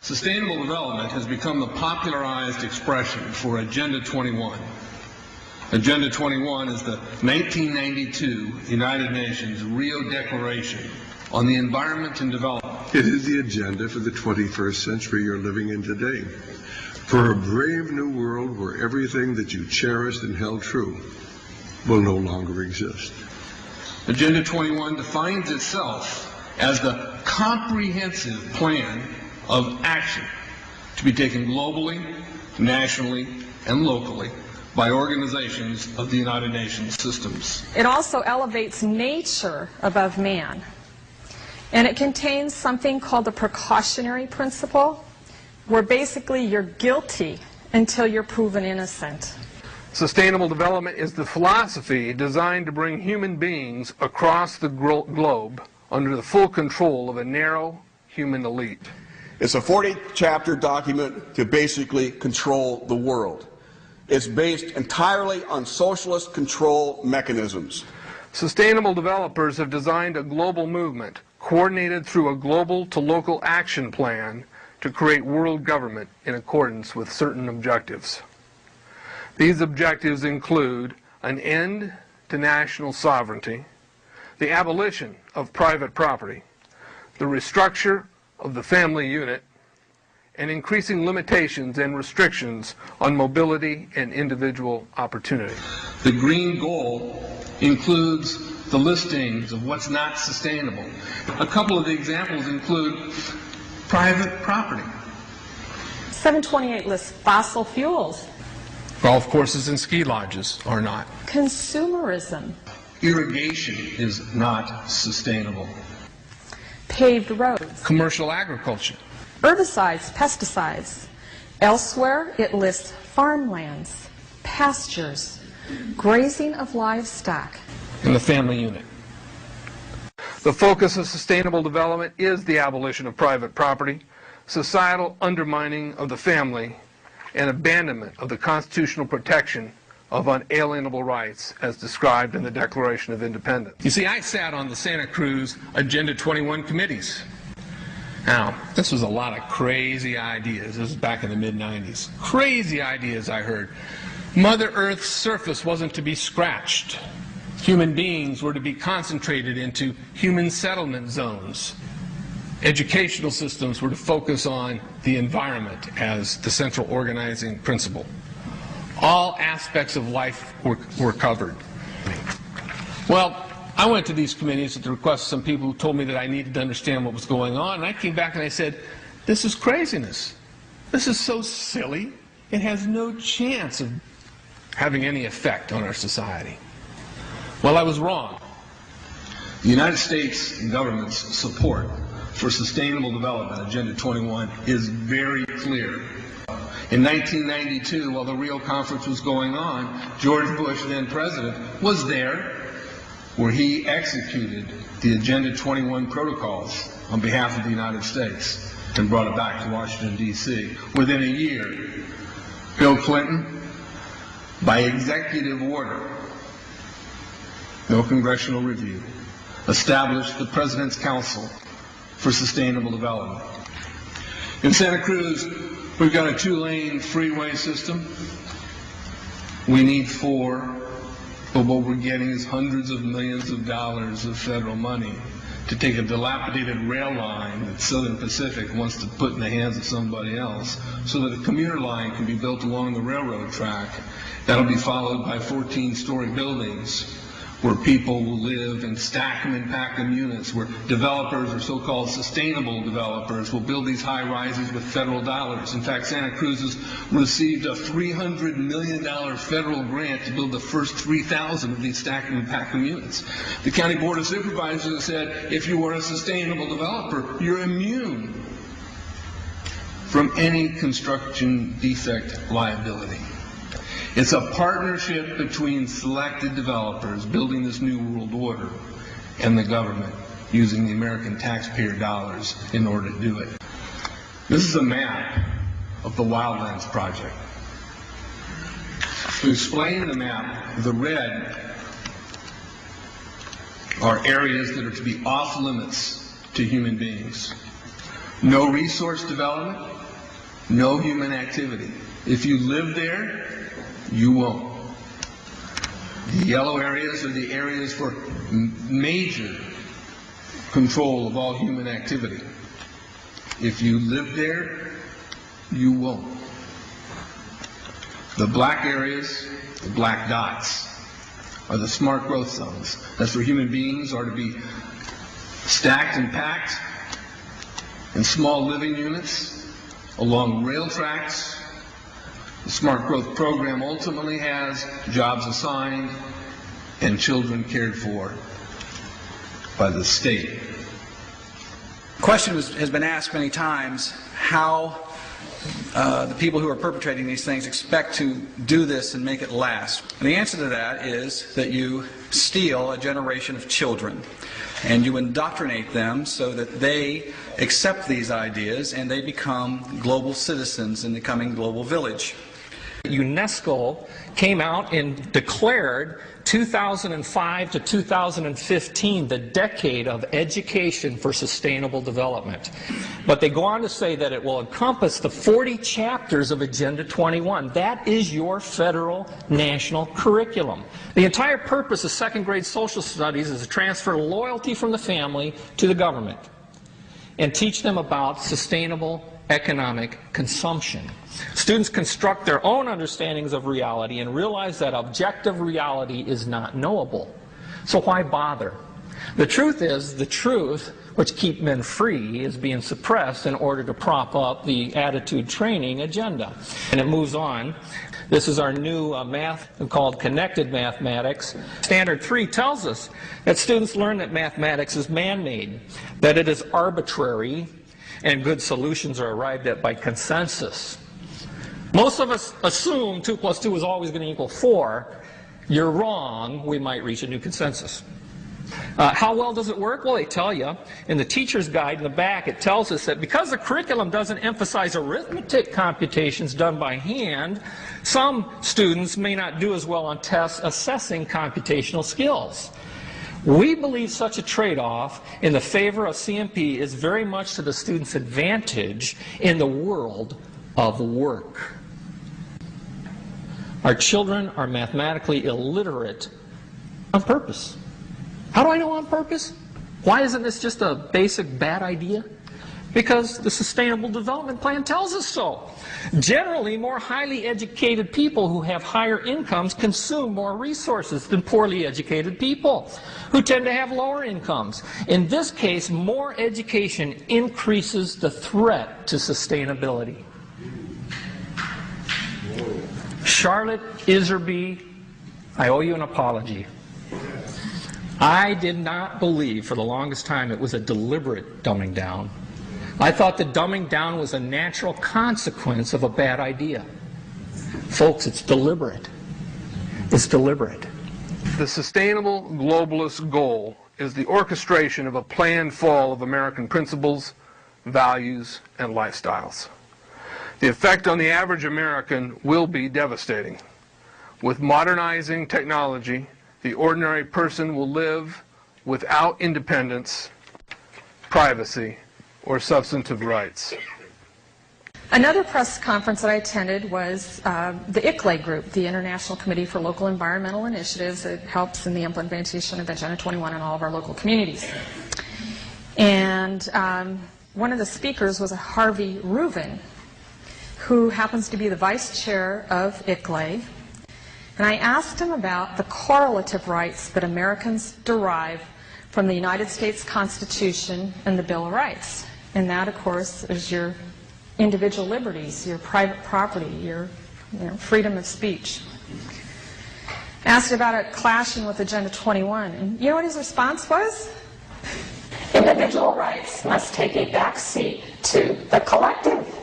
Sustainable development has become the popularized expression for Agenda 21. Agenda 21 is the 1992 United Nations Rio Declaration on the Environment and Development. It is the agenda for the 21st century you're living in today. For a brave new world where everything that you cherished and held true will no longer exist. Agenda 21 defines itself as the comprehensive plan of action to be taken globally, nationally, and locally by organizations of the United Nations systems. It also elevates nature above man. And it contains something called the precautionary principle, where basically you're guilty until you're proven innocent. Sustainable development is the philosophy designed to bring human beings across the globe under the full control of a narrow human elite. It's a 40-chapter document to basically control the world. It's based entirely on socialist control mechanisms. Sustainable developers have designed a global movement coordinated through a global to local action plan to create world government in accordance with certain objectives. These objectives include an end to national sovereignty, the abolition of private property, the restructure of the family unit, and increasing limitations and restrictions on mobility and individual opportunity. The green goal includes the listings of what's not sustainable. A couple of the examples include private property. 728 lists fossil fuels. Golf courses and ski lodges are not. Consumerism. Irrigation is not sustainable. Paved roads. Commercial agriculture. Herbicides, pesticides. Elsewhere, it lists farmlands, pastures, grazing of livestock. And the family unit. The focus of sustainable development is the abolition of private property, societal undermining of the family, and abandonment of the constitutional protection of unalienable rights as described in the Declaration of Independence. You see, I sat on the Santa Cruz Agenda 21 committees. Now, this was a lot of crazy ideas. This was back in the mid-90s. Crazy ideas I heard. Mother Earth's surface wasn't to be scratched. Human beings were to be concentrated into human settlement zones. Educational systems were to focus on the environment as the central organizing principle. All aspects of life were covered. Well, I went to these committees at the request of some people who told me that I needed to understand what was going on, and I came back and I said, this is craziness. This is so silly. It has no chance of having any effect on our society. Well, I was wrong. The United States government's support for Sustainable Development, Agenda 21, is very clear. In 1992, while the Rio Conference was going on, George Bush, then president, was there, where he executed the Agenda 21 protocols on behalf of the United States and brought it back to Washington, D.C. Within a year, Bill Clinton, by executive order, no congressional review, established the President's Council for Sustainable Development. In Santa Cruz, we've got a 2-lane freeway system. We need 4. But what we're getting is hundreds of millions of dollars of federal money to take a dilapidated rail line that Southern Pacific wants to put in the hands of somebody else so that a commuter line can be built along the railroad track. That'll be followed by 14-story buildings where people will live and stack them and pack them units, where developers or so-called sustainable developers will build these high-rises with federal dollars. In fact, Santa Cruz has received a $300 million federal grant to build the first 3,000 of these stack them and pack them units. The County Board of Supervisors has said, if you are a sustainable developer, you're immune from any construction defect liability. It's a partnership between selected developers building this new world order and the government using the American taxpayer dollars in order to do it. This is a map of the Wildlands Project. To explain the map, the red are areas that are to be off limits to human beings. No resource development, no human activity. If you live there, you won't. The yellow areas are the areas for major control of all human activity. If you live there, you won't. The black areas, the black dots, are the smart growth zones. That's where human beings are to be stacked and packed in small living units along rail tracks. The smart growth program ultimately has jobs assigned and children cared for by the state. The question has been asked many times how the people who are perpetrating these things expect to do this and make it last. And the answer to that is that you steal a generation of children and you indoctrinate them so that they accept these ideas and they become global citizens in the coming global village. UNESCO came out and declared 2005 to 2015 the decade of education for sustainable development. But they go on to say that it will encompass the 40 chapters of Agenda 21. That is your federal national curriculum. The entire purpose of second grade social studies is to transfer loyalty from the family to the government and teach them about sustainable economic consumption. Students construct their own understandings of reality and realize that objective reality is not knowable. So why bother? The truth is, the truth which keeps men free is being suppressed in order to prop up the attitude training agenda. And it moves on. This is our new math called connected mathematics. Standard 3 tells us that students learn that mathematics is man-made, that it is arbitrary, and good solutions are arrived at by consensus. Most of us assume 2 plus 2 is always going to equal 4. You're wrong. We might reach a new consensus. How well does it work? Well, they tell you. In the teacher's guide in the back, it tells us that because the curriculum doesn't emphasize arithmetic computations done by hand, some students may not do as well on tests assessing computational skills. We believe such a trade-off in the favor of CMP is very much to the student's advantage in the world of work. Our children are mathematically illiterate on purpose. How do I know on purpose? Why isn't this just a basic bad idea? Because the Sustainable Development Plan tells us so. Generally, more highly educated people who have higher incomes consume more resources than poorly educated people who tend to have lower incomes. In this case, more education increases the threat to sustainability. Charlotte Iserby, I owe you an apology. I did not believe for the longest time it was a deliberate dumbing down. I thought the dumbing down was a natural consequence of a bad idea. Folks, it's deliberate. It's deliberate. The sustainable globalist goal is the orchestration of a planned fall of American principles, values, and lifestyles. The effect on the average American will be devastating. With modernizing technology, the ordinary person will live without independence, privacy, or substantive rights. Another press conference that I attended was the ICLE group, the International Committee for Local Environmental Initiatives. It helps in the implementation of Agenda 21 in all of our local communities. And one of the speakers was a Harvey Reuven, who happens to be the vice chair of ICLE. And I asked him about the correlative rights that Americans derive from the United States Constitution and the Bill of Rights. And that, of course, is your individual liberties, your private property, your freedom of speech. Asked about it clashing with Agenda 21. And you know what his response was? Individual rights must take a back seat to the collective.